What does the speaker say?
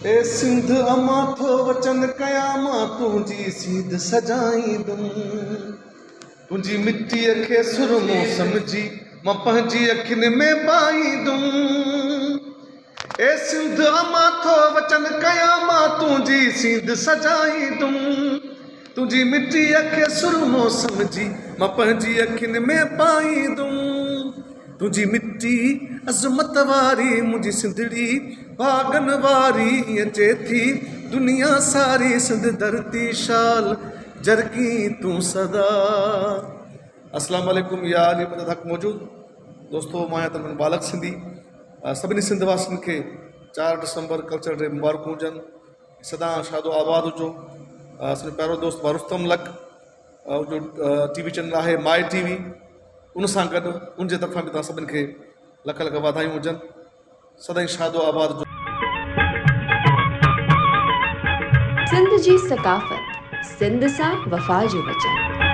ए सिंध अमा थो वचन कया मां तुंहिंजी सीध सजाईंदुमि तुंहिंजी मिटीअ खे सुरमो सम्झी मां पंहिंजी अखियुनि में पाईंदुमि ए सिंध अमा थो वचन कया मां तुंहिंजी सीध सजाईंदुमि तुंहिंजी मिटीअ खे सुरमो सम्झी मां पंहिंजी अखियुनि में पाईंदुमि तुझी मिट्टी अज़मत वारी मुझी सिंधड़ी बागन वारी ईअं चए थी दुनिया सारी सिंध धरती शाल जरगी तूं सदा। अस्सलाम वालेकुम या अली मदद हक़ मौजूद दोस्तों मां तमन बालक सिंधी सभिनी सिंध वासियुनि खे 4 डिसंबर कल्चर डे मुबारकूं हुजनि सदा शादो आबाद हुजो। असांजो पहिरों दोस्त रुस्तम लक जो टीवी चैनल आहे माई टीवी उन सां गॾु उनजे तरफ़ां बि तव्हां सभिनि खे लख लख वाधायूं हुजनि सदाईं शादो आबाद हुजो। सिंध जी सकाफ़त सिंध सां वफ़ा जो वचन।